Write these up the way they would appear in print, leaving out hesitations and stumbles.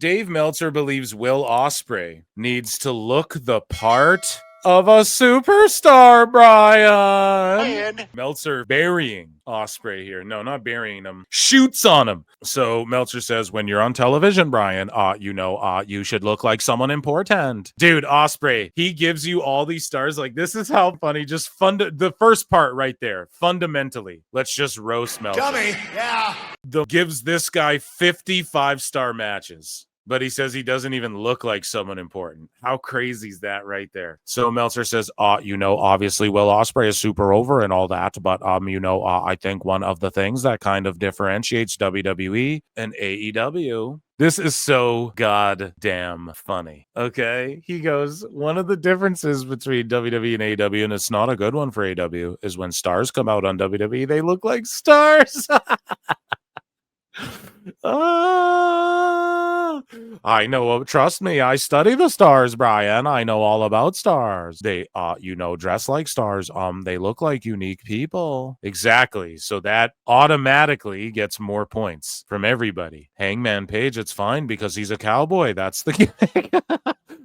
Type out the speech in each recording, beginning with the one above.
Dave Meltzer believes Will Opsreay needs to look the part of a superstar, Bryan. Meltzer burying Ospreay here. No, not burying him. Shoots on him. So Meltzer says, when you're on television, Bryan, you should look like someone important. Dude, Ospreay, he gives you all these stars. Like, this is how funny. Just the first part right there. Fundamentally, let's just roast Meltzer. Dummy. Yeah. Gives this guy 55-star matches. But he says he doesn't even look like someone important. How crazy is that right there? So Meltzer says, obviously Will Opsreay is super over and all that, but I think one of the things that kind of differentiates WWE and AEW. This is so goddamn funny. Okay, he goes, one of the differences between WWE and AEW, and it's not a good one for AEW, is when stars come out on WWE, they look like stars. I know. Trust me, I study the stars, Bryan. I know all about stars. They, dress like stars. They look like unique people. Exactly. So that automatically gets more points from everybody. Hangman Page, it's fine because he's a cowboy. That's the gimmick.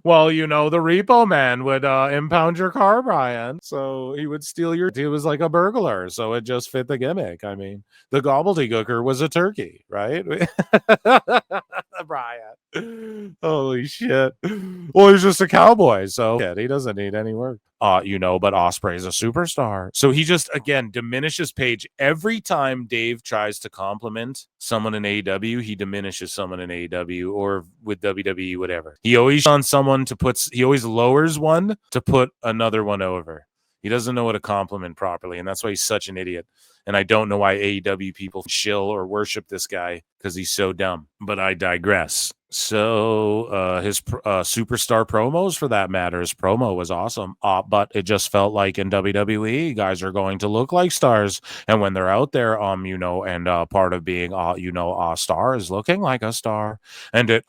Well, the repo man would impound your car, Bryan. So he would steal he was like a burglar. So it just fit the gimmick. I mean, the gobbledygooker was a turkey, right? Bryan. Holy shit. Well, he's just a cowboy. So he doesn't need any work. But Ospreay is a superstar. So he just, again, diminishes Page. Every time Dave tries to compliment someone in AEW, he diminishes someone in AEW or with WWE, whatever. He always on someone he always lowers one to put another one over. He doesn't know how to compliment properly, and that's why he's such an idiot. And I don't know why AEW people shill or worship this guy because he's so dumb. But I digress. So his superstar promos, for that matter, his promo was awesome. But it just felt like in WWE, guys are going to look like stars, and when they're out there, part of being, a star is looking like a star, and it,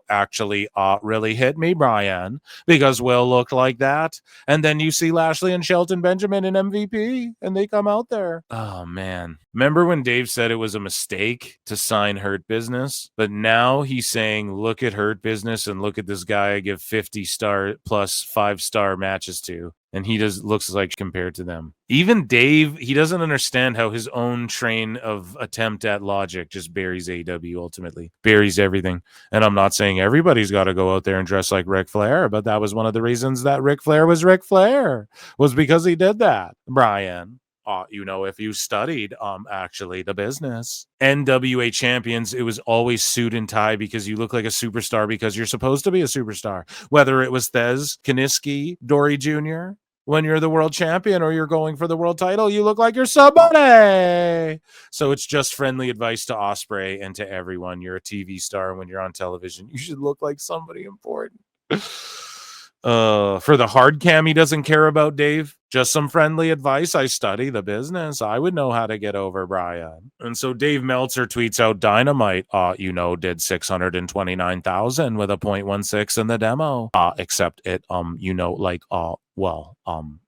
actually, really hit me, Bryan, because Will looked like that, and then you see Lashley and Shelton Benjamin in MVP, and they come out there. Oh man, remember when Dave said it was a mistake to sign Hurt Business, but now he's saying, look at Hurt Business and look at this guy I give 50-star plus 5-star matches to, and he looks like compared to them. Even Dave, he doesn't understand how his own train of attempt at logic just buries AEW ultimately, buries everything. And I'm not saying everybody's got to go out there and dress like Ric Flair, but that was one of the reasons that Ric Flair was Ric Flair, was because he did that, Bryan. If you studied actually the business. NWA champions, it was always suit and tie because you look like a superstar because you're supposed to be a superstar. Whether it was Thez, Kiniski, Dory Jr., when you're the world champion or you're going for the world title, you look like you're somebody. So it's just friendly advice to Ospreay and to everyone. You're a TV star. When you're on television, you should look like somebody important. For the hard cam, he doesn't care about Dave. Just some friendly advice. I study the business. I would know how to get over Bryan. And so Dave Meltzer tweets out, Dynamite, did 629,000 with a 0.16 in the demo. Except it,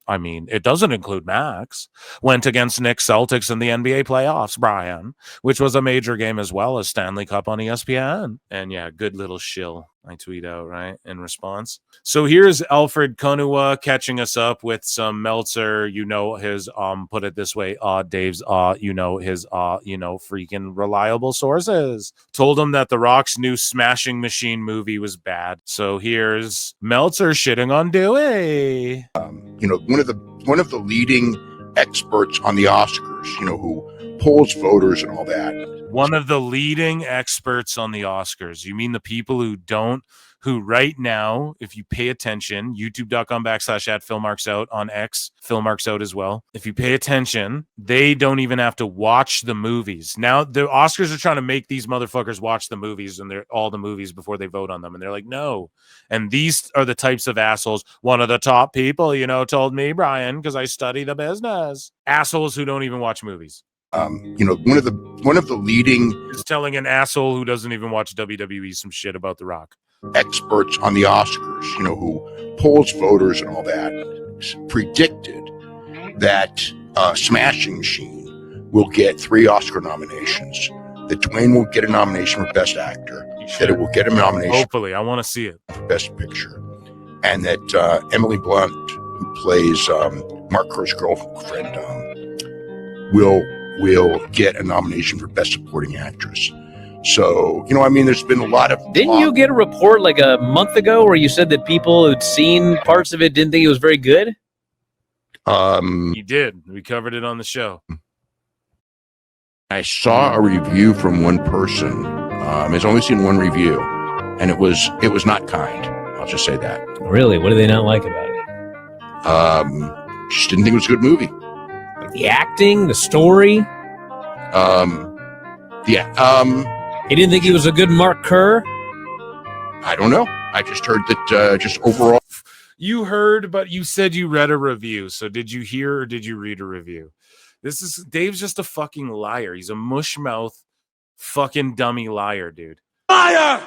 it doesn't include Max. Went against Nick Celtics in the NBA playoffs, Bryan, which was a major game as well as Stanley Cup on ESPN. And yeah, good little shill I tweet out, right, in response. So here's Alfred Konua catching us up with some Meltzer, his, put it this way, Dave's, his, freaking reliable sources. Told him that The Rock's new Smashing Machine movie was bad. So here's Meltzer shitting on Dewey. One of the leading experts on the Oscars, who polls voters and all that. One of the leading experts on the Oscars. You mean the people who right now, if you pay attention, youtube.com/@PhilMarksOut, on X, PhilMarksOut as well. If you pay attention, they don't even have to watch the movies. Now, the Oscars are trying to make these motherfuckers watch the movies and all the movies before they vote on them. And they're like, no. And these are the types of assholes. One of the top people, told me, Bryan, because I study the business. Assholes who don't even watch movies. One of the leading is telling an asshole who doesn't even watch WWE some shit about The Rock. Experts on the Oscars, who polls voters and all that, predicted that Smashing Machine will get 3 Oscar nominations. That Dwayne will get a nomination for Best Actor. that it will get a nomination. Hopefully, I want to see it. For Best Picture, and that Emily Blunt, who plays Mark Kerr's girlfriend, will get a nomination for Best Supporting Actress. So, I mean, there's been a lot of Didn't you get a report like a month ago where you said that people who'd seen parts of it didn't think it was very good? You did. We covered it on the show. I saw a review from one person. I've only seen one review, and it was not kind. I'll just say that. Really? What do they not like about it? Just didn't think it was a good movie. Like the acting, the story? You didn't think he was a good Mark Kerr? I don't know. I just heard that just overall. You heard, but you said you read a review. So did you hear or did you read a review? Dave's just a fucking liar. He's a mushmouth fucking dummy liar, dude. Liar!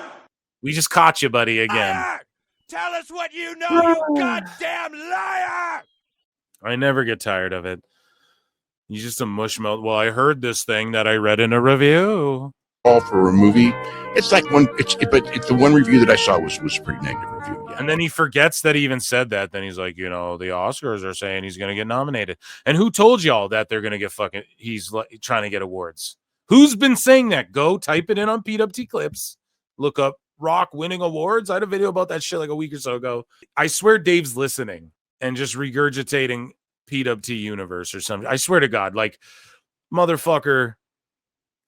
We just caught you, buddy, again. Liar! Tell us what you know, you goddamn liar! I never get tired of it. He's just a mushmouth. Well, I heard this thing that I read in a review. All for a movie. It's like the one review that I saw was a pretty negative review. Yeah. And then he forgets that he even said that. Then he's like, the Oscars are saying he's going to get nominated. And who told y'all that they're going to get he's trying to get awards? Who's been saying that? Go type it in on PWT clips. Look up Rock winning awards. I had a video about that shit like a week or so ago. I swear Dave's listening and just regurgitating PWT universe or something. I swear to God, like, motherfucker,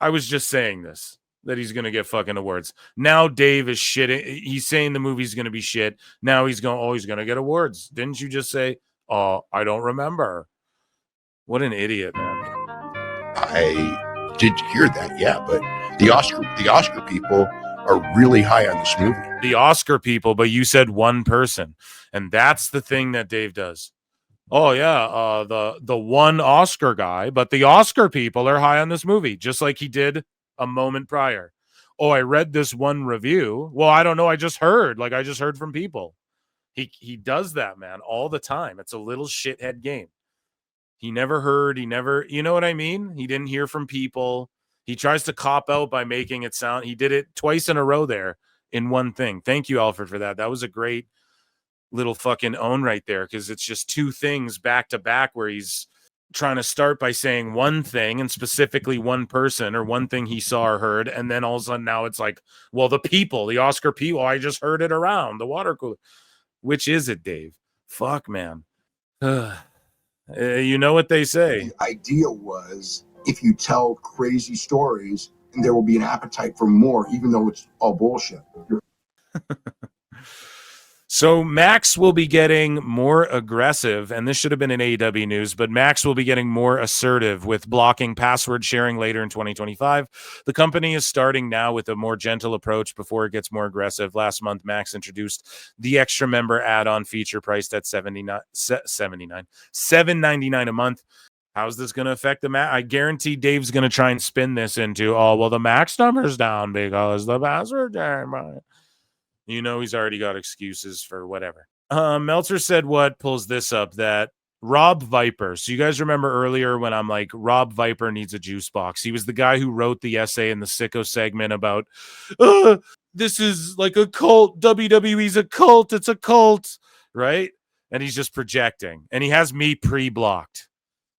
I was just saying this, that he's going to get fucking awards. Now Dave is shitting. He's saying the movie's going to be shit. Now he's going to get awards. Didn't you just say, oh, I don't remember? What an idiot, man. I did hear that, yeah, but the Oscar people are really high on this movie. The Oscar people, but you said one person. And that's the thing that Dave does. Oh, yeah, the one Oscar guy, but the Oscar people are high on this movie, just like he did a moment prior. Oh, I read this one review. Well, I don't know. I just heard from people. He does that, man, all the time. It's a little shithead game. He never heard. You know what I mean? He didn't hear from people. He tries to cop out by making it sound. He did it twice in a row there in one thing. Thank you, Alfred, for that. That was a great little fucking own right there, because it's just two things back to back where he's trying to start by saying one thing and specifically one person or one thing he saw or heard, and then all of a sudden now it's like, well, the Oscar people, I just heard it around the water cooler. Which is it, Dave? Fuck, man. You know what they say. The idea was, if you tell crazy stories, and there will be an appetite for more, even though it's all bullshit. So Max will be getting more aggressive, and this should have been in AEW news, but Max will be getting more assertive with blocking password sharing later in 2025. The company is starting now with a more gentle approach before it gets more aggressive. Last month, Max introduced the extra member add-on feature priced at $7.99 a month. How's this going to affect the Max? I guarantee Dave's going to try and spin this into, oh, well, the Max number's down because the password sharing. He's already got excuses for whatever. Meltzer said what pulls this up, that Rob Viper. So you guys remember earlier when I'm like, Rob Viper needs a juice box. He was the guy who wrote the essay in the Sicko segment about, this is like a cult. WWE's a cult. It's a cult, right? And he's just projecting. And he has me pre-blocked.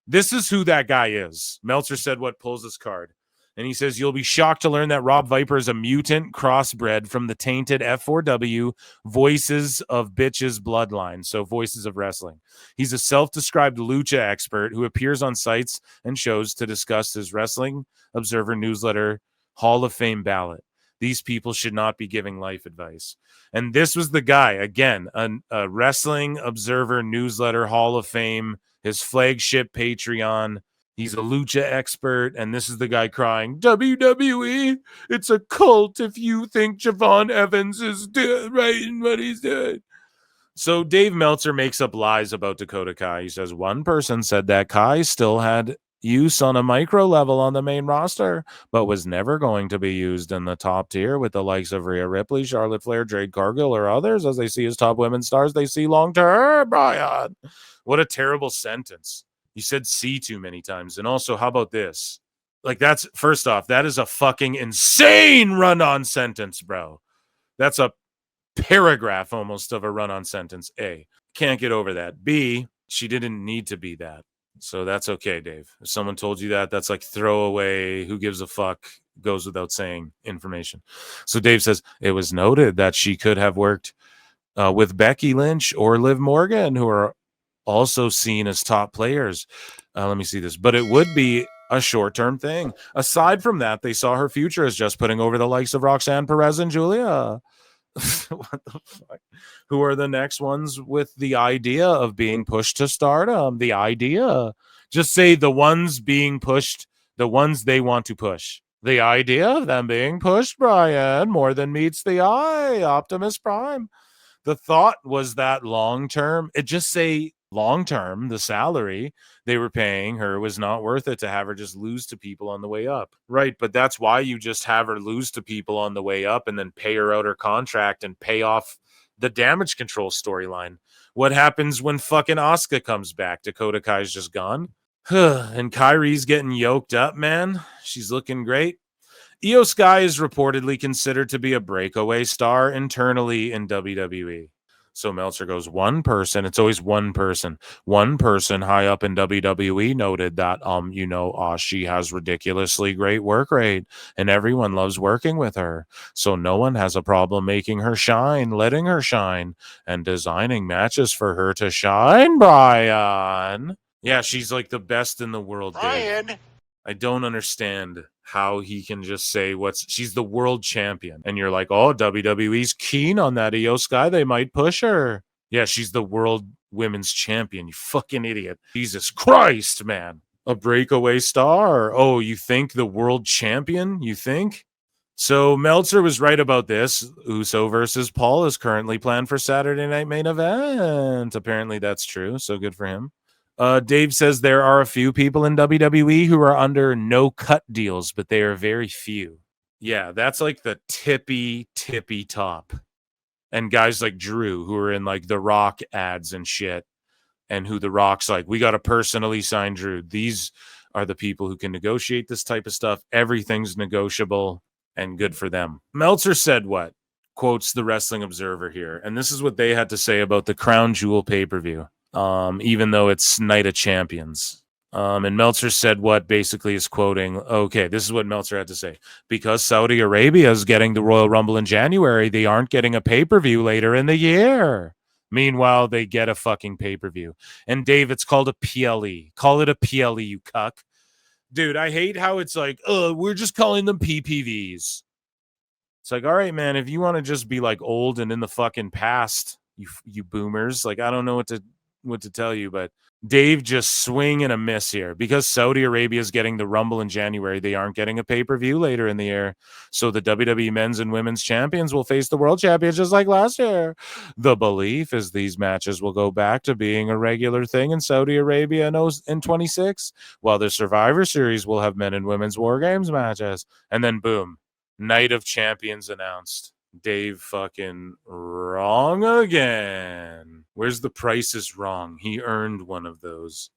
This is who that guy is. Meltzer said what pulls this card. And he says, you'll be shocked to learn that Rob Viper is a mutant crossbred from the tainted F4W Voices of Bitches bloodline, so Voices of Wrestling. He's a self-described lucha expert who appears on sites and shows to discuss his Wrestling Observer newsletter Hall of Fame ballot. These people should not be giving life advice. And this was the guy, again, a Wrestling Observer newsletter Hall of Fame, his flagship Patreon. He's a lucha expert, and this is the guy crying, WWE, it's a cult if you think Javon Evans is right in what he's doing. So Dave Meltzer makes up lies about Dakota Kai. He says one person said that Kai still had use on a micro level on the main roster, but was never going to be used in the top tier with the likes of Rhea Ripley, Charlotte Flair, Jade Cargill, or others as they see as top women stars they see long-term, Brian. What a terrible sentence. You said see too many times. And also, how about this? Like, that's, first off, that is a fucking insane run-on sentence, bro. That's a paragraph almost of a run-on sentence. A, can't get over that. B, she didn't need to be that. So that's okay, Dave. If someone told you that, that's like throwaway, who gives a fuck, goes without saying information. So Dave says, it was noted that she could have worked with Becky Lynch or Liv Morgan, who are also seen as top players. Let me see this. But it would be a short-term thing. Aside from that, they saw her future as just putting over the likes of Roxanne Perez and Julia. What the fuck? Who are the next ones with the idea of being pushed to stardom? The idea. Just say the ones being pushed, the ones they want to push. The idea of them being pushed, Bryan, more than meets the eye. Optimus Prime. The thought was that long-term, it just say long-term, the salary they were paying her was not worth it to have her just lose to people on the way up. Right, but that's why you just have her lose to people on the way up and then pay her out her contract and pay off the damage control storyline. What happens when fucking Asuka comes back? Dakota Kai's just gone. And Kairi's getting yoked up, man. She's looking great. Io Sky is reportedly considered to be a breakaway star internally in WWE. So Meltzer goes, one person, it's always one person high up in WWE noted that, she has ridiculously great work rate and everyone loves working with her. So no one has a problem making her shine, letting her shine, and designing matches for her to shine, Bryan. Yeah, she's like the best in the world, Bryan. Dave. I don't understand how he can just say she's the world champion. And you're like, oh, WWE's keen on that Io Sky. They might push her. Yeah, she's the world women's champion. You fucking idiot. Jesus Christ, man. A breakaway star. Oh, you think the world champion? You think? So Meltzer was right about this. Uso versus Paul is currently planned for Saturday Night Main Event. Apparently that's true. So good for him. Dave says there are a few people in WWE who are under no cut deals, but they are very few. Yeah, that's like the tippy top. And guys like Drew, who are in like the Rock ads and shit, and who the Rock's like, we got to personally sign Drew. These are the people who can negotiate this type of stuff. Everything's negotiable and good for them. Meltzer said what? Quotes the Wrestling Observer here. And this is what they had to say about the Crown Jewel pay-per-view. Even though it's Night of Champions. And Meltzer said what basically is quoting, okay, this is what Meltzer had to say. Because Saudi Arabia is getting the Royal Rumble in January, they aren't getting a pay-per-view later in the year. Meanwhile, they get a fucking pay-per-view. And Dave, it's called a PLE. Call it a PLE, you cuck. Dude, I hate how it's like, we're just calling them PPVs. It's like, all right, man, if you want to just be like old and in the fucking past, you boomers, like, I don't know what to tell you, but Dave just swing and a miss here. Because Saudi Arabia is getting the Rumble in January, they aren't getting a pay-per-view later in the year. So the WWE men's and women's champions will face the world champions just like last year. The belief is these matches will go back to being a regular thing in Saudi Arabia in 26, while the Survivor Series will have men and women's War Games matches. And then boom, Night of Champions announced. Dave fucking wrong again. Where's the Price is Wrong? He earned one of those.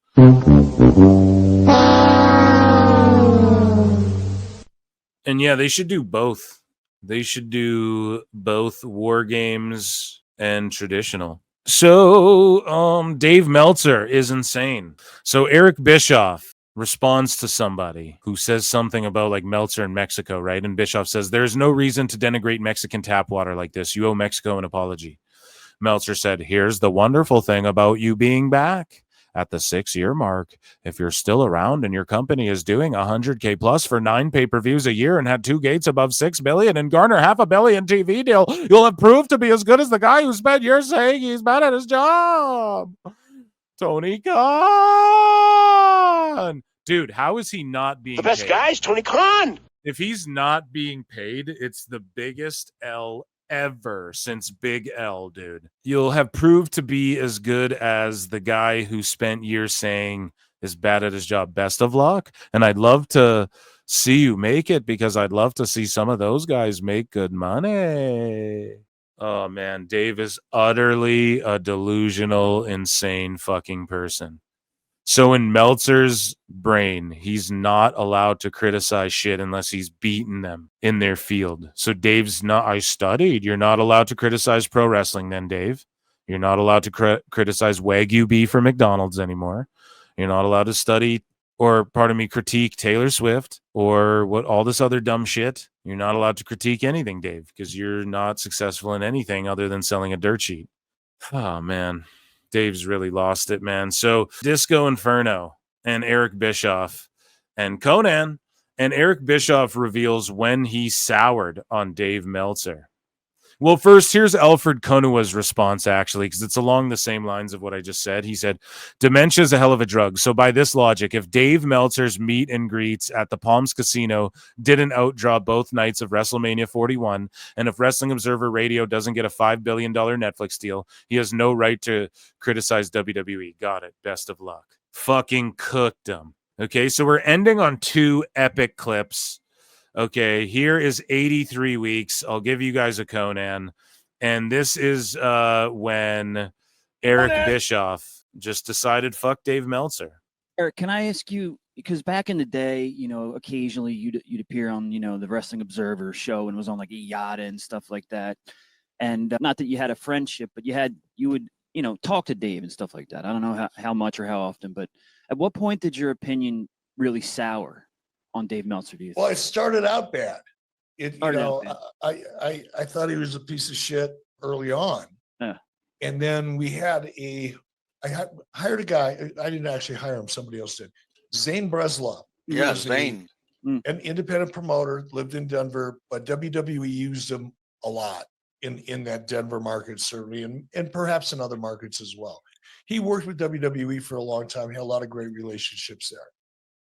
And yeah, they should do both. They should do both War Games and traditional. So, Dave Meltzer is insane. So Eric Bischoff responds to somebody who says something about like Meltzer in Mexico, right? And Bischoff says, there's no reason to denigrate Mexican tap water like this. You owe Mexico an apology. Meltzer said, here's the wonderful thing about you being back. At the 6-year mark, if you're still around and your company is doing 100K plus for 9 pay-per-views a year and had 2 gates above 6 billion and garner $500 million TV deal, you'll have proved to be as good as the guy who spent years saying he's bad at his job. Tony Khan. Dude, how is he not being paid? The best guy's Tony Khan. If he's not being paid, it's the biggest L ever since Big L, dude. You'll have proved to be as good as the guy who spent years saying is bad at his job. Best of luck. And I'd love to see you make it because I'd love to see some of those guys make good money. Oh, man. Dave is utterly a delusional, insane fucking person. So in Meltzer's brain, he's not allowed to criticize shit unless he's beaten them in their field. So Dave's not, I studied. You're not allowed to criticize pro wrestling then, Dave. You're not allowed to criticize Wagyu beef for McDonald's anymore. You're not allowed to study or, pardon me, critique Taylor Swift or what all this other dumb shit. You're not allowed to critique anything, Dave, because you're not successful in anything other than selling a dirt sheet. Oh, man. Dave's really lost it, man. So Disco Inferno and Eric Bischoff and Conan, and Eric Bischoff reveals when he soured on Dave Meltzer. Well, first, here's Alfred Konuwa's response, actually, because it's along the same lines of what I just said. He said, dementia is a hell of a drug. So by this logic, if Dave Meltzer's meet and greets at the Palms Casino didn't outdraw both nights of WrestleMania 41, and if Wrestling Observer Radio doesn't get a $5 billion Netflix deal, he has no right to criticize WWE. Got it. Best of luck. Fucking cooked him. Okay, so we're ending on two epic clips. Okay, here is 83 weeks. I'll give you guys a Conan. And this is when Eric Bischoff just decided, fuck Dave Meltzer. Eric, can I ask you, because back in the day, occasionally you'd appear on, the Wrestling Observer show and was on like Yada and stuff like that. And not that you had a friendship, but you would talk to Dave and stuff like that. I don't know how much or how often, but at what point did your opinion really sour on Dave Meltzer? Do you think? Well, it started out bad. I thought he was a piece of shit early on. Yeah. And then I hired a guy. I didn't actually hire him. Somebody else did. Zane Breslov. Yeah, Zane. An independent promoter, lived in Denver, but WWE used him a lot in that Denver market, certainly, and perhaps in other markets as well. He worked with WWE for a long time. He had a lot of great relationships there.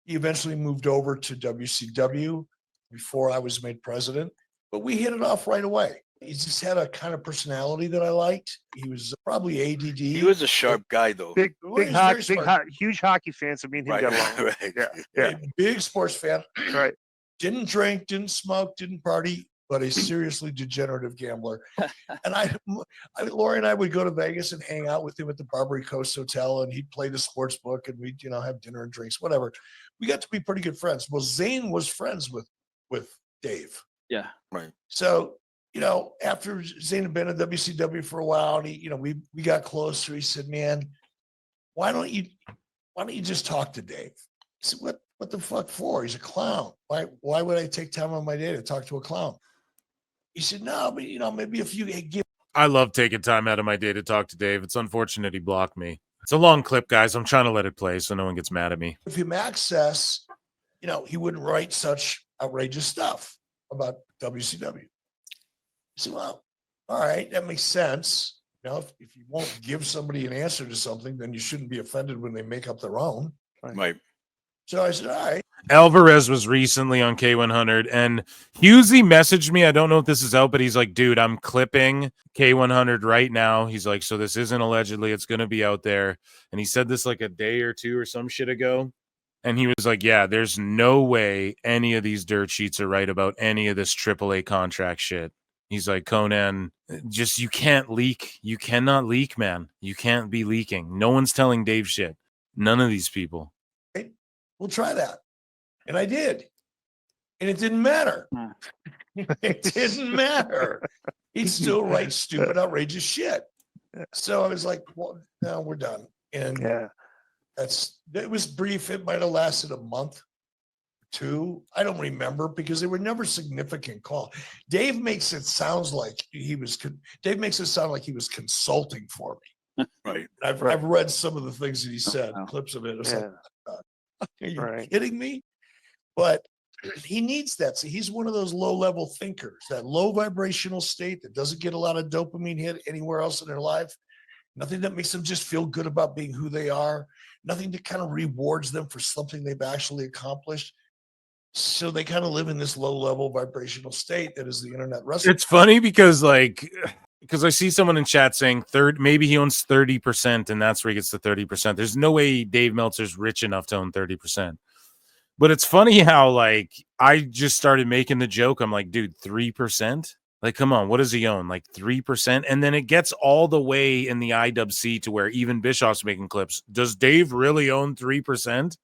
He eventually moved over to WCW before I was made president, but we hit it off right away. He just had a kind of personality that I liked. He was probably ADD. He was a sharp guy, though. Huge hockey fan. So me and him got along. Right. Yeah. Big sports fan. Right. Didn't drink, didn't smoke, didn't party, but a seriously degenerative gambler. And Lori and I would go to Vegas and hang out with him at the Barbary Coast Hotel, and he'd play the sports book, and we'd have dinner and drinks, whatever. We got to be pretty good friends. Well, Zane was friends with Dave. Yeah. Right. So, after Zane had been at WCW for a while, and we got closer. He said, "Man, why don't you just talk to Dave?" I said, "What the fuck for? He's a clown. Why would I take time on my day to talk to a clown?" He said, "No, but maybe if you give." I love taking time out of my day to talk to Dave. It's unfortunate he blocked me. It's a long clip, guys. I'm trying to let it play so no one gets mad at me. If him access, he wouldn't write such outrageous stuff about WCW. I said, well, all right, that makes sense. If you won't give somebody an answer to something, then you shouldn't be offended when they make up their own. Right. So I said, all right. Alvarez was recently on K100, and Husey messaged me. I don't know if this is out, but he's like, dude, I'm clipping K100 right now. He's like, so this isn't allegedly, it's going to be out there. And he said this like a day or two or some shit ago. And he was like, yeah, there's no way any of these dirt sheets are right about any of this AAA contract shit. He's like, Conan, you can't leak. You cannot leak, man. You can't be leaking. No one's telling Dave shit. None of these people. We'll try that. And I did. And it didn't matter. It didn't matter. He'd still write stupid, outrageous shit. So I was like, well, no, we're done. And it was brief. It might have lasted a month, two. I don't remember because they were never significant call. Dave makes it sound like he was consulting for me. Right. I've read some of the things that he said, clips of it. It's like, are you kidding me? But he needs that. So he's one of those low-level thinkers, that low vibrational state that doesn't get a lot of dopamine hit anywhere else in their life. Nothing that makes them just feel good about being who they are. Nothing that kind of rewards them for something they've actually accomplished. So they kind of live in this low-level vibrational state that is the internet wrestling. It's funny because I see someone in chat saying maybe he owns 30%, and that's where he gets the 30%. There's no way Dave Meltzer's rich enough to own 30%. But it's funny how I just started making the joke. I'm like, dude, 3%? Like, come on, what does he own? Like 3%? And then it gets all the way in the IWC to where even Bischoff's making clips. Does Dave really own 3%?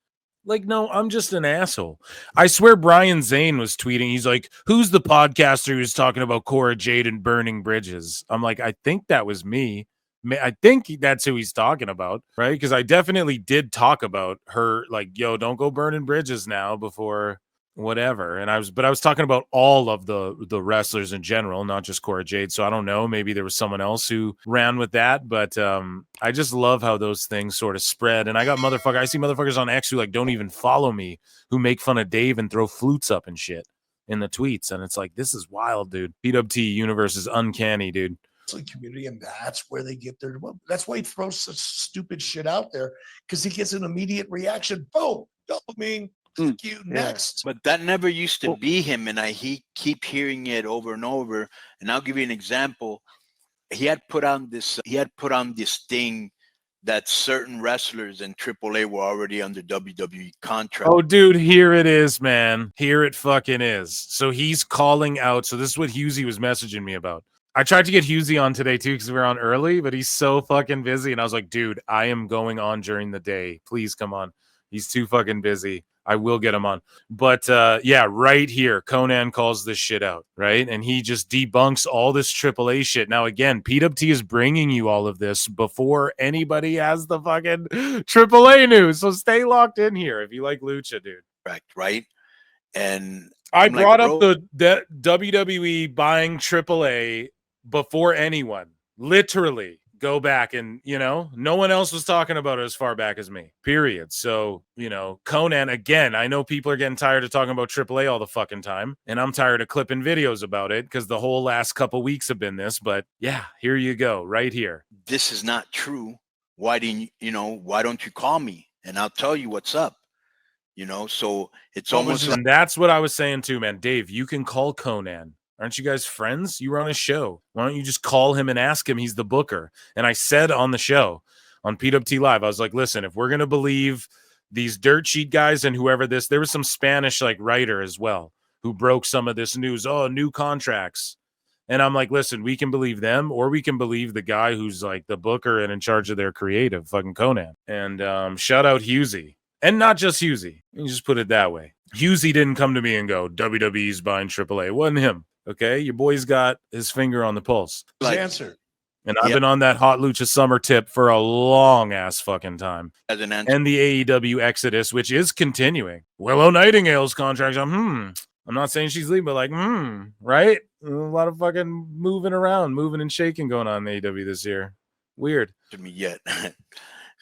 Like, no, I'm just an asshole. I swear Brian Zane was tweeting. He's like, who's the podcaster who's talking about Cora Jade and burning bridges? I'm like, I think that was me. I think that's who he's talking about, right? Because I definitely did talk about her, like, yo, don't go burning bridges now before whatever. And I was talking about all of the wrestlers in general, not just Cora Jade. So I don't know, maybe there was someone else who ran with that, but I just love how those things sort of spread. And I see motherfuckers on X who like don't even follow me, who make fun of Dave and throw flutes up and shit in the tweets. And it's like, this is wild, dude. PWT universe is uncanny, dude. Community, and that's where they get their, that's why he throws such stupid shit out there, because he gets an immediate reaction. Boom, dopamine. You next. But that never used to be him, and he keep hearing it over and over. And I'll give you an example. He had put on this thing that certain wrestlers in AAA were already under WWE contract. Oh, dude, here it is, man. Here it fucking is. So he's calling out. So this is what Husey was messaging me about. I tried to get Husey on today too because we were on early, but he's so fucking busy. And I was like, dude, I am going on during the day. Please come on. He's too fucking busy. I will get him on. But yeah, right here, Conan calls this shit out, right? And he just debunks all this AAA shit. Now, again, PWT is bringing you all of this before anybody has the fucking AAA news. So stay locked in here if you like Lucha, dude. Right? And I brought up the WWE buying AAA before anyone. Literally. Go back and, no one else was talking about it as far back as me, period. So, Conan, again, I know people are getting tired of talking about AAA all the fucking time, and I'm tired of clipping videos about it because the whole last couple weeks have been this, but yeah, here you go, right here. This is not true. Why don't you call me and I'll tell you what's up? So it's almost and that's what I was saying too, man. Dave, you can call Conan. Aren't you guys friends? You were on a show. Why don't you just call him and ask him? He's the booker. And I said on the show, on PWT Live, I was like, listen, if we're going to believe these dirt sheet guys and whoever there was some Spanish like writer as well who broke some of this news. Oh, new contracts. And I'm like, listen, we can believe them or we can believe the guy who's like the booker and in charge of their creative, fucking Conan. And shout out Husey. And not just Husey. You just put it that way. Husey didn't come to me and go, WWE's buying AAA. It wasn't him. Okay, your boy's got his finger on the pulse. Answer. And I've been on that Hot Lucha Summer tip for a long ass fucking time. As an answer. And the AEW exodus, which is continuing. Willow Nightingale's contract. I'm not saying she's leaving, but like, right? A lot of fucking moving around, moving and shaking going on in AEW this year. Weird. To me yet.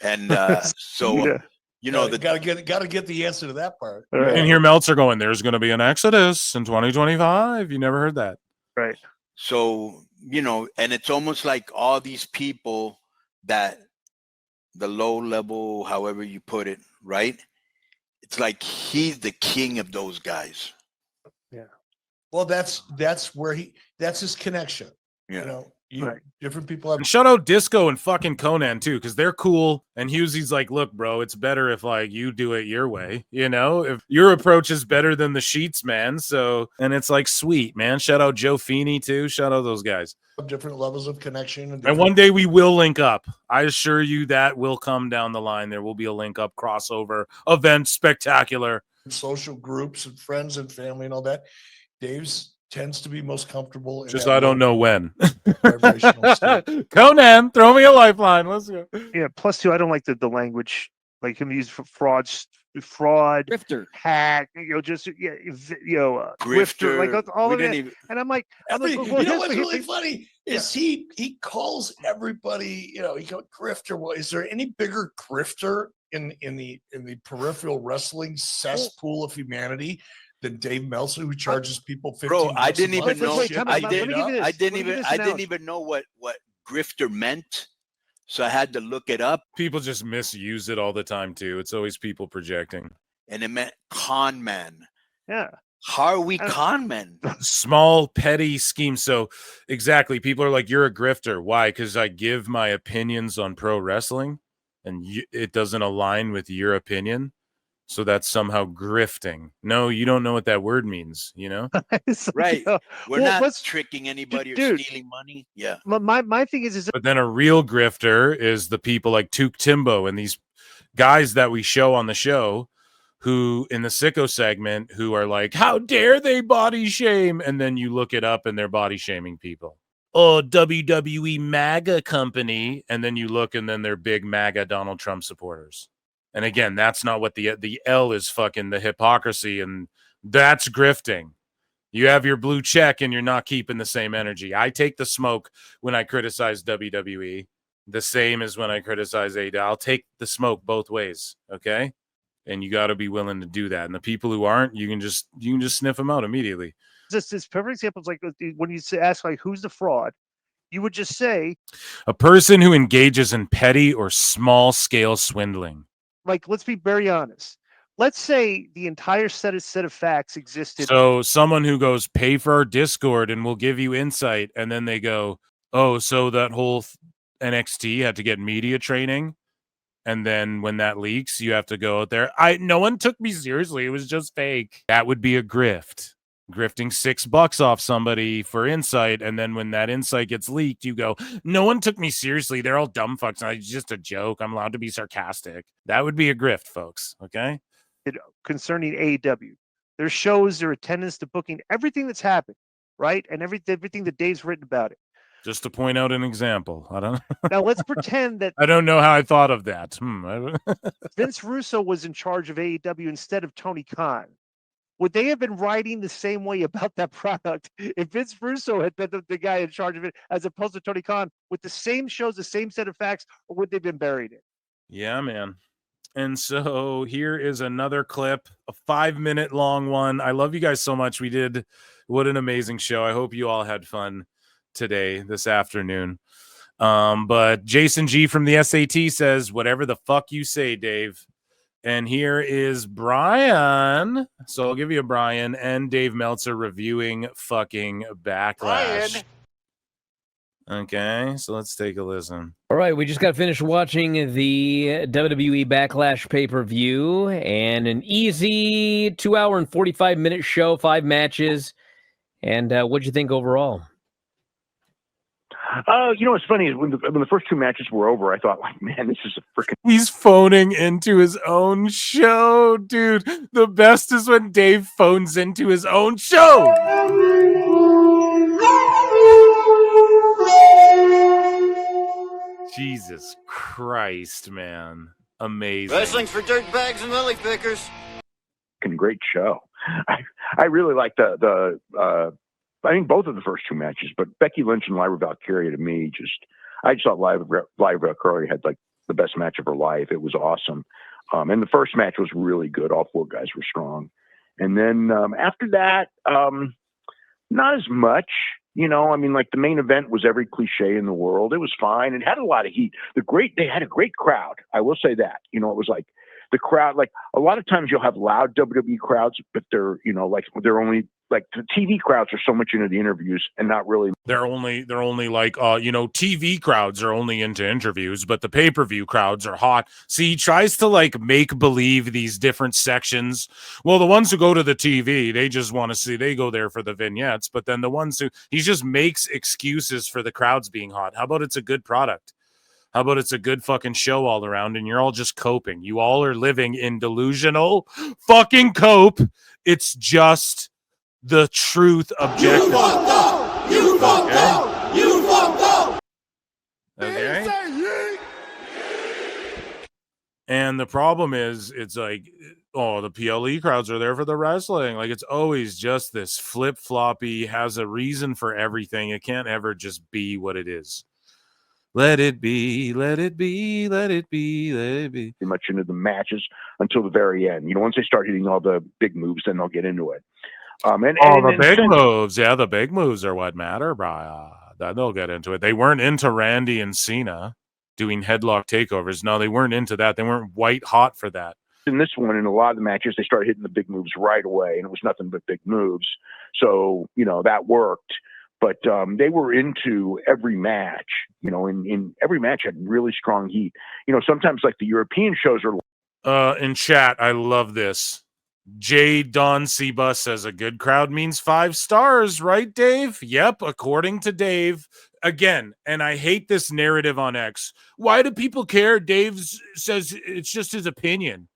And so gotta get the answer to that part. You can hear Meltzer going, there's going to be an exodus in 2025. You never heard that. Right. So, and it's almost like all these people that the low level, however you put it, right? It's like he's the king of those guys. Yeah. Well, that's that's his connection. Yeah. Different people have. And shout out Disco and fucking Conan too, because they're cool. And Husey's like, look, bro, it's better if like you do it your way, if your approach is better than the Sheets, man. So, and it's like, sweet, man. Shout out Joe Feeney too. Shout out those guys. Different levels of connection. And one day we will link up. I assure you that will come down the line. There will be a link up crossover event, spectacular. Social groups and friends and family and all that. Dave's tends to be most comfortable. Just I don't know when. Conan, throw me a lifeline. Let's go. Yeah. Plus, too, I don't like the language like him use for fraud, grifter, hack. Grifter, like all of it. And I'm like, what's really funny is he calls everybody. He goes grifter. Well, is there any bigger grifter in the peripheral wrestling cesspool of humanity than Dave Meltzer, who charges people $15? Bro, I didn't even know. I didn't even know what grifter meant. So I had to look it up. People just misuse it all the time too. It's always people projecting. And it meant con man. Yeah. How are we con men? Small petty schemes. So exactly, people are like, you're a grifter. Why? Because I give my opinions on pro wrestling, and it doesn't align with your opinion. So that's somehow grifting. No, you don't know what that word means, you know? Right. We're well, not tricking anybody or stealing money. Yeah. My thing is But then a real grifter is the people like Took Timbo and these guys that we show on the show who in the sicko segment who are like, how dare they body shame? And then you look it up and they're body shaming people. Oh, WWE MAGA company. And then you look and then they're big MAGA Donald Trump supporters. And again, that's not what the L is fucking the hypocrisy. And that's grifting. You have your blue check and you're not keeping the same energy. I take the smoke when I criticize WWE. The same as when I criticize AEW. I'll take the smoke both ways. Okay. And you got to be willing to do that. And the people who aren't, you can just sniff them out immediately. This perfect example is like when you ask like who's the fraud, you would just say a person who engages in petty or small scale swindling. Like, let's be very honest. Let's say the entire set of facts existed. So someone who goes, pay for our Discord and we'll give you insight, and then they go, oh, so that whole NXT had to get media training. And then when that leaks, you have to go out there. No one took me seriously. It was just fake. That would be a grift. Grifting $6 off somebody for insight. And then when that insight gets leaked, you go, no one took me seriously. They're all dumb fucks. It's just a joke. I'm allowed to be sarcastic. That would be a grift, folks. Okay. Concerning AEW, their shows, their attendance, the booking, everything that's happened, right? And everything that Dave's written about it. Just to point out an example. I don't know. Now let's pretend that I don't know how I thought of that. Vince Russo was in charge of AEW instead of Tony Khan. Would they have been writing the same way about that product if Vince Russo had been the guy in charge of it as opposed to Tony Khan with the same shows, the same set of facts, or would they have been buried in? Yeah, man. And so here is another clip, a 5-minute long one. I love you guys so much. What an amazing show. I hope you all had fun today, this afternoon. But Jason G from the SAT says, whatever the fuck you say, Dave. And here is Bryan. So I'll give you a Bryan and Dave Meltzer reviewing fucking Backlash. Bryan. Okay, so let's take a listen. All right, we just got finished watching the WWE Backlash pay-per-view and an easy 2-hour and 45-minute show, 5 matches. And what'd you think overall? What's funny is when the first 2 matches were over, I thought, like, man, this is a freaking. He's phoning into his own show, dude. The best is when Dave phones into his own show. Jesus Christ, man. Amazing. Wrestling's for dirtbags and lily pickers. Great show. I really like I think both of the first 2 matches, but Becky Lynch and Lyra Valkyria, to me, I just thought Lyra Valkyria had like the best match of her life. It was awesome. And the first match was really good. All 4 guys were strong. And then after that, not as much. Like the main event was every cliche in the world. It was fine. It had a lot of heat. They had a great crowd. I will say that. It was like the crowd, like a lot of times you'll have loud WWE crowds, but they're only like the TV crowds are so much into the interviews and not really. They're only like, TV crowds are only into interviews, but the pay-per-view crowds are hot. See, he tries to like make believe these different sections. Well, the ones who go to the TV, they just want to see, they go there for the vignettes. But then the ones he just makes excuses for the crowds being hot. How about it's a good product? How about it's a good fucking show all around and you're all just coping? You all are living in delusional fucking cope. It's just the truth objective. You fucked up! You fucked up! Okay? And the problem is, it's like, the PLE crowds are there for the wrestling. Like, it's always just this flip-floppy, has a reason for everything. It can't ever just be what it is. Let it be, let it be, let it be, let it be. Much into the matches until the very end. Once they start hitting all the big moves, then they'll get into it. The big moves. Yeah, the big moves are what matter, Brian. They'll get into it. They weren't into Randy and Cena doing headlock takeovers. No, they weren't into that. They weren't white hot for that. In this one, in a lot of the matches, they started hitting the big moves right away, and it was nothing but big moves. So, that worked. But they were into every match, in every match had really strong heat. Sometimes like the European shows are. In chat, I love this. J. Don Seba says a good crowd means 5 stars, right, Dave? Yep, according to Dave. Again, and I hate this narrative on X. Why do people care? Dave says it's just his opinion.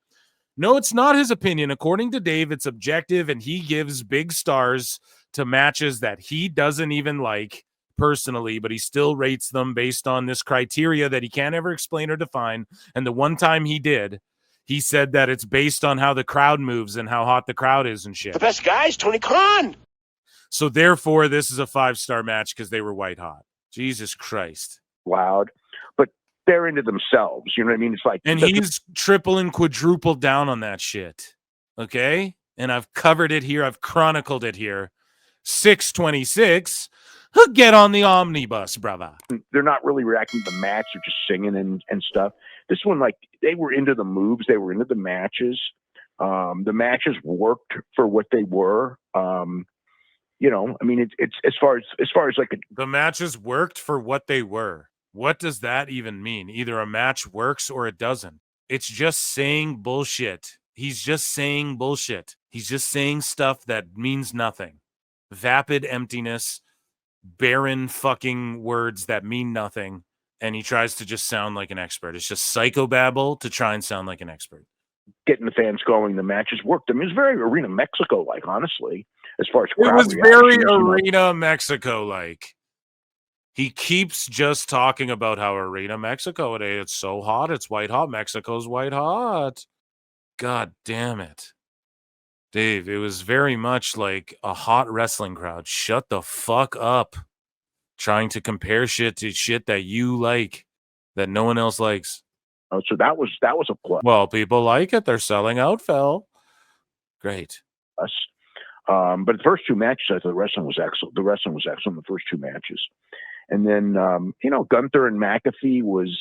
No, it's not his opinion. According to Dave, it's objective, and he gives big stars to matches that he doesn't even like personally, but he still rates them based on this criteria that he can't ever explain or define. And the one time he did, he said that it's based on how the crowd moves and how hot the crowd is and shit. The best guy is Tony Khan. So therefore, this is a 5-star match because they were white hot. Jesus Christ. Loud, but they're into themselves. You know what I mean? It's like, and he's triple and quadrupled down on that shit. Okay. And I've covered it here. I've chronicled it here. 626. Get on the omnibus, brother. They're not really reacting to the match. They're just singing and stuff. This one, like, they were into the moves. They were into the matches. The matches worked for what they were. You know, I mean, it's as far as like the matches worked for what they were. What does that even mean? Either a match works or it doesn't. It's just saying bullshit. He's just saying bullshit. He's just saying stuff that means nothing. Vapid emptiness, barren fucking words that mean nothing. And he tries to just sound like an expert. It's just psychobabble to try and sound like an expert. Getting the fans going, the matches worked. I mean, it's very Arena Mexico-like, honestly, as far as crowd reactions. It was very Arena Mexico-like. He keeps just talking about how Arena Mexico today, it's so hot, it's white hot. Mexico's white hot. God damn it. Dave, it was very much like a hot wrestling crowd. Shut the fuck up. Trying to compare shit to shit that you like, that no one else likes. Oh, so that was a plus. Well, people like it. They're selling out, Phil. Great. But the first 2 matches, I thought the wrestling was excellent. The wrestling was excellent in the first 2 matches. And then, you know, Gunther and McAfee was,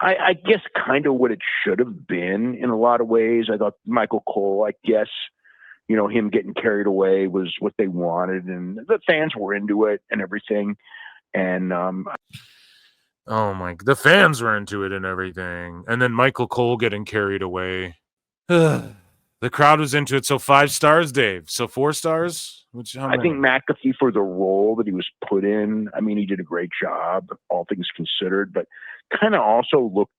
I guess, kind of what it should have been in a lot of ways. I thought Michael Cole, I guess, you know, him getting carried away was what they wanted. And the fans were into it and everything. And, oh my, the fans were into it and everything. And then Michael Cole getting carried away. The crowd was into it. So 5 stars, Dave. So 4 stars? I think McAfee, for the role that he was put in, I mean, he did a great job, all things considered, but kind of also looked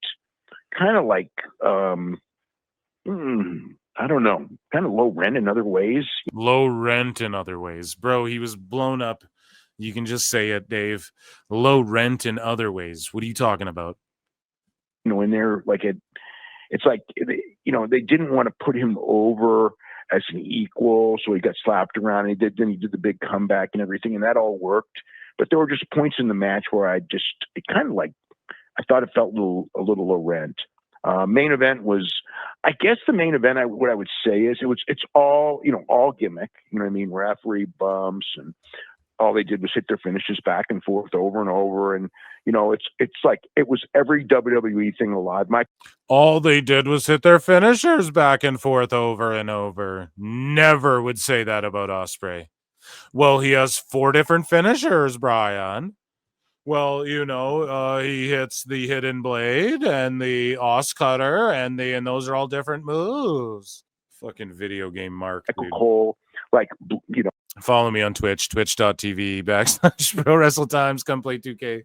kind of like, I don't know, kind of low rent in other ways. Low rent in other ways. Bro, he was blown up. You can just say it, Dave. Low rent in other ways. What are you talking about? You know, and they're like, it's like, you know, they didn't want to put him over as an equal, so he got slapped around. And then he did the big comeback and everything, and that all worked. But there were just points in the match where it kind of like, I thought it felt a little low rent. Main event was, I guess the main event, what I would say is it's all, you know, all gimmick. You know what I mean? Referee bumps, and all they did was hit their finishes back and forth over and over. And, you know, it's like it was every WWE thing alive. All they did was hit their finishers back and forth over and over. Never would say that about Ospreay. Well, he has 4 different finishers, Bryan. Well, you know, he hits the hidden blade and the os cutter, and those are all different moves. Fucking video game mark. Michael Cole, like, you know. Follow me on Twitch, twitch.tv/Pro Wrestle Times. Come play 2K.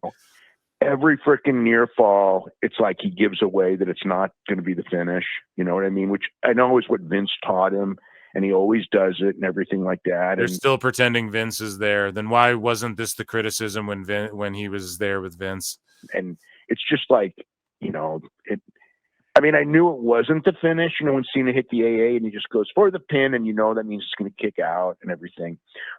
Every freaking near fall, it's like he gives away that it's not going to be the finish. You know what I mean? Which I know is what Vince taught him, and he always does it and everything like that. They're still pretending Vince is there. Then why wasn't this the criticism when he was there with Vince? And it's just like, you know, I mean, I knew it wasn't the finish, you know, when Cena hit the AA and he just goes for the pin, and you know that means it's going to kick out and everything,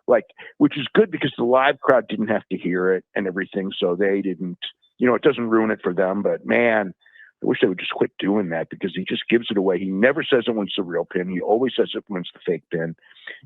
like, which is good because the live crowd didn't have to hear it and everything, so they didn't, you know, it doesn't ruin it for them. But man, I wish they would just quit doing that, because he just gives it away. He never says it when it's the real pin. He always says it when it's the fake pin.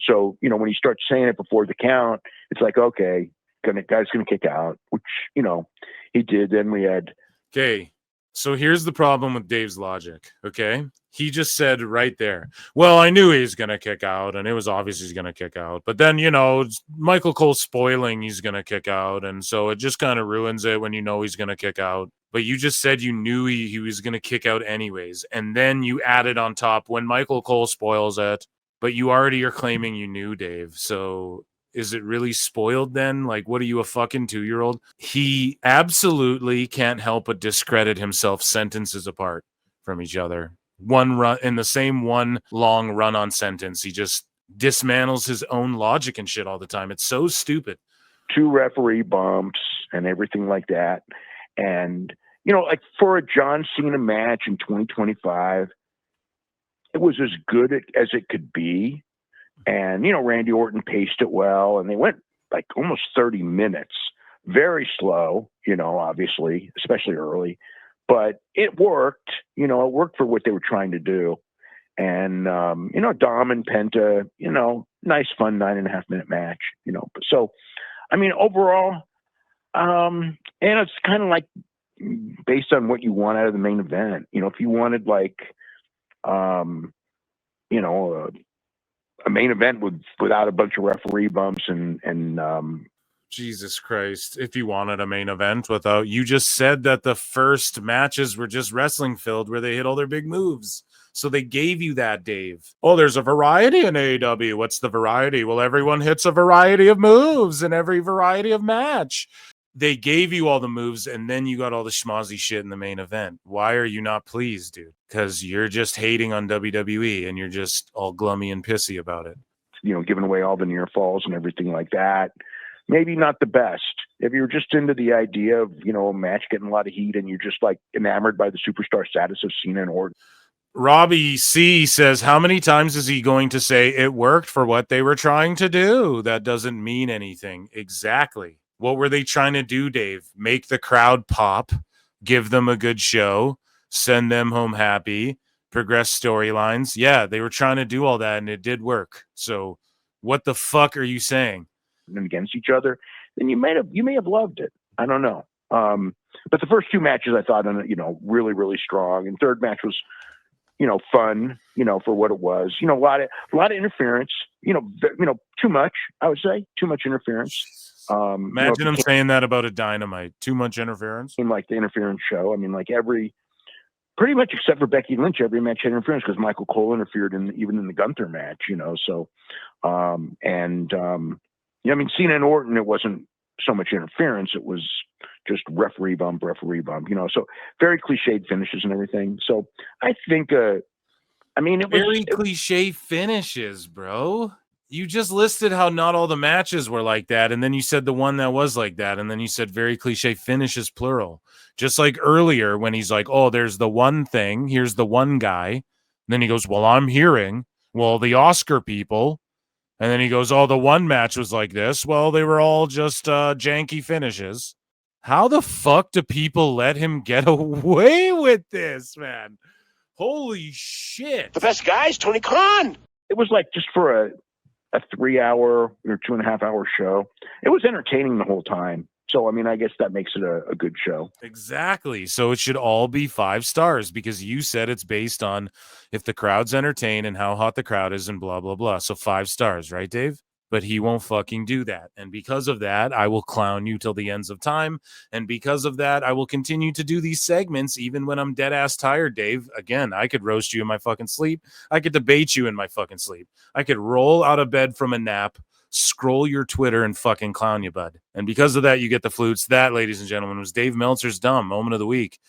So, you know, when he starts saying it before the count, it's like, okay, guy's going to kick out, which, you know, he did. Then we had. Okay. So here's the problem with Dave's logic, okay? He just said right there, well, I knew he was going to kick out, and it was obvious he's going to kick out. But then, you know, Michael Cole's spoiling he's going to kick out, and so it just kind of ruins it when you know he's going to kick out. but you just said you knew he was going to kick out anyways. And then you added on top when Michael Cole spoils it, but you already are claiming you knew, Dave. So is it really spoiled then? Like, what are you, a fucking 2-year-old? He absolutely can't help but discredit himself sentences apart from each other. One run in the same one long run on sentence. He just dismantles his own logic and shit all the time. It's so stupid. 2 referee bumps and everything like that. And, you know, like for a John Cena match in 2025, it was as good as it could be. And, you know, Randy Orton paced it well, and they went like almost 30 minutes, very slow, you know, obviously, especially early, but it worked, you know, it worked for what they were trying to do. And, you know, Dom and Penta, you know, nice, fun 9.5 minute match, you know. So, I mean, overall, and it's kind of like based on what you want out of the main event. You know, if you wanted like, you know, a main event without a bunch of referee bumps and Jesus Christ. If you wanted a main event without, you just said that the first matches were just wrestling filled where they hit all their big moves. So they gave you that, Dave. Oh, there's a variety in AEW. What's the variety? Well, everyone hits a variety of moves in every variety of match. They gave you all the moves, and then you got all the schmozzy shit in the main event. Why are you not pleased, dude? Because you're just hating on WWE, and you're just all glummy and pissy about it. You know, giving away all the near falls and everything like that. Maybe not the best. If you're just into the idea of, you know, a match getting a lot of heat and you're just like enamored by the superstar status of Cena and Orton. Robbie C says, how many times is he going to say it worked for what they were trying to do? That doesn't mean anything. Exactly. What were they trying to do, Dave? Make the crowd pop, give them a good show, send them home happy, progress storylines. Yeah, they were trying to do all that, and it did work. So what the fuck are you saying? And against each other, then you may have loved it. I don't know. But the first 2 matches I thought, you know, really, really strong. And third match was, you know, fun, you know, for what it was. You know, a lot of interference. You know, too much. I would say too much interference. Imagine him saying that about a Dynamite. Too much interference. In like the interference show. I mean, like pretty much except for Becky Lynch, every match had interference because Michael Cole interfered even in the Gunther match. You know, so yeah, I mean, Cena and Orton, it wasn't so much interference. It was just referee bump, you know, so very cliched finishes and everything. So I think, I mean, it was very cliche finishes, bro. You just listed how not all the matches were like that. And then you said the one that was like that. And then you said very cliche finishes, plural. Just like earlier when he's like, oh, there's the one thing. Here's the one guy. And then he goes, well, I'm hearing, well, the Oscar people. And then he goes, oh, the one match was like this. Well, they were all just janky finishes. How the fuck do people let him get away with this, man? Holy shit. The best guy is Tony Khan. It was like just for a 3-hour or 2.5-hour show. It was entertaining the whole time. So, I mean, I guess that makes it a good show. Exactly. So it should all be 5 stars because you said it's based on if the crowd's entertained and how hot the crowd is and blah, blah, blah. So 5 stars, right, Dave? But he won't fucking do that. And because of that, I will clown you till the ends of time. And because of that, I will continue to do these segments even when I'm dead ass tired, Dave. Again, I could roast you in my fucking sleep. I could debate you in my fucking sleep. I could roll out of bed from a nap, scroll your Twitter, and fucking clown you, bud. And because of that, you get the flutes. That, ladies and gentlemen, was Dave Meltzer's Dumb Moment of the Week.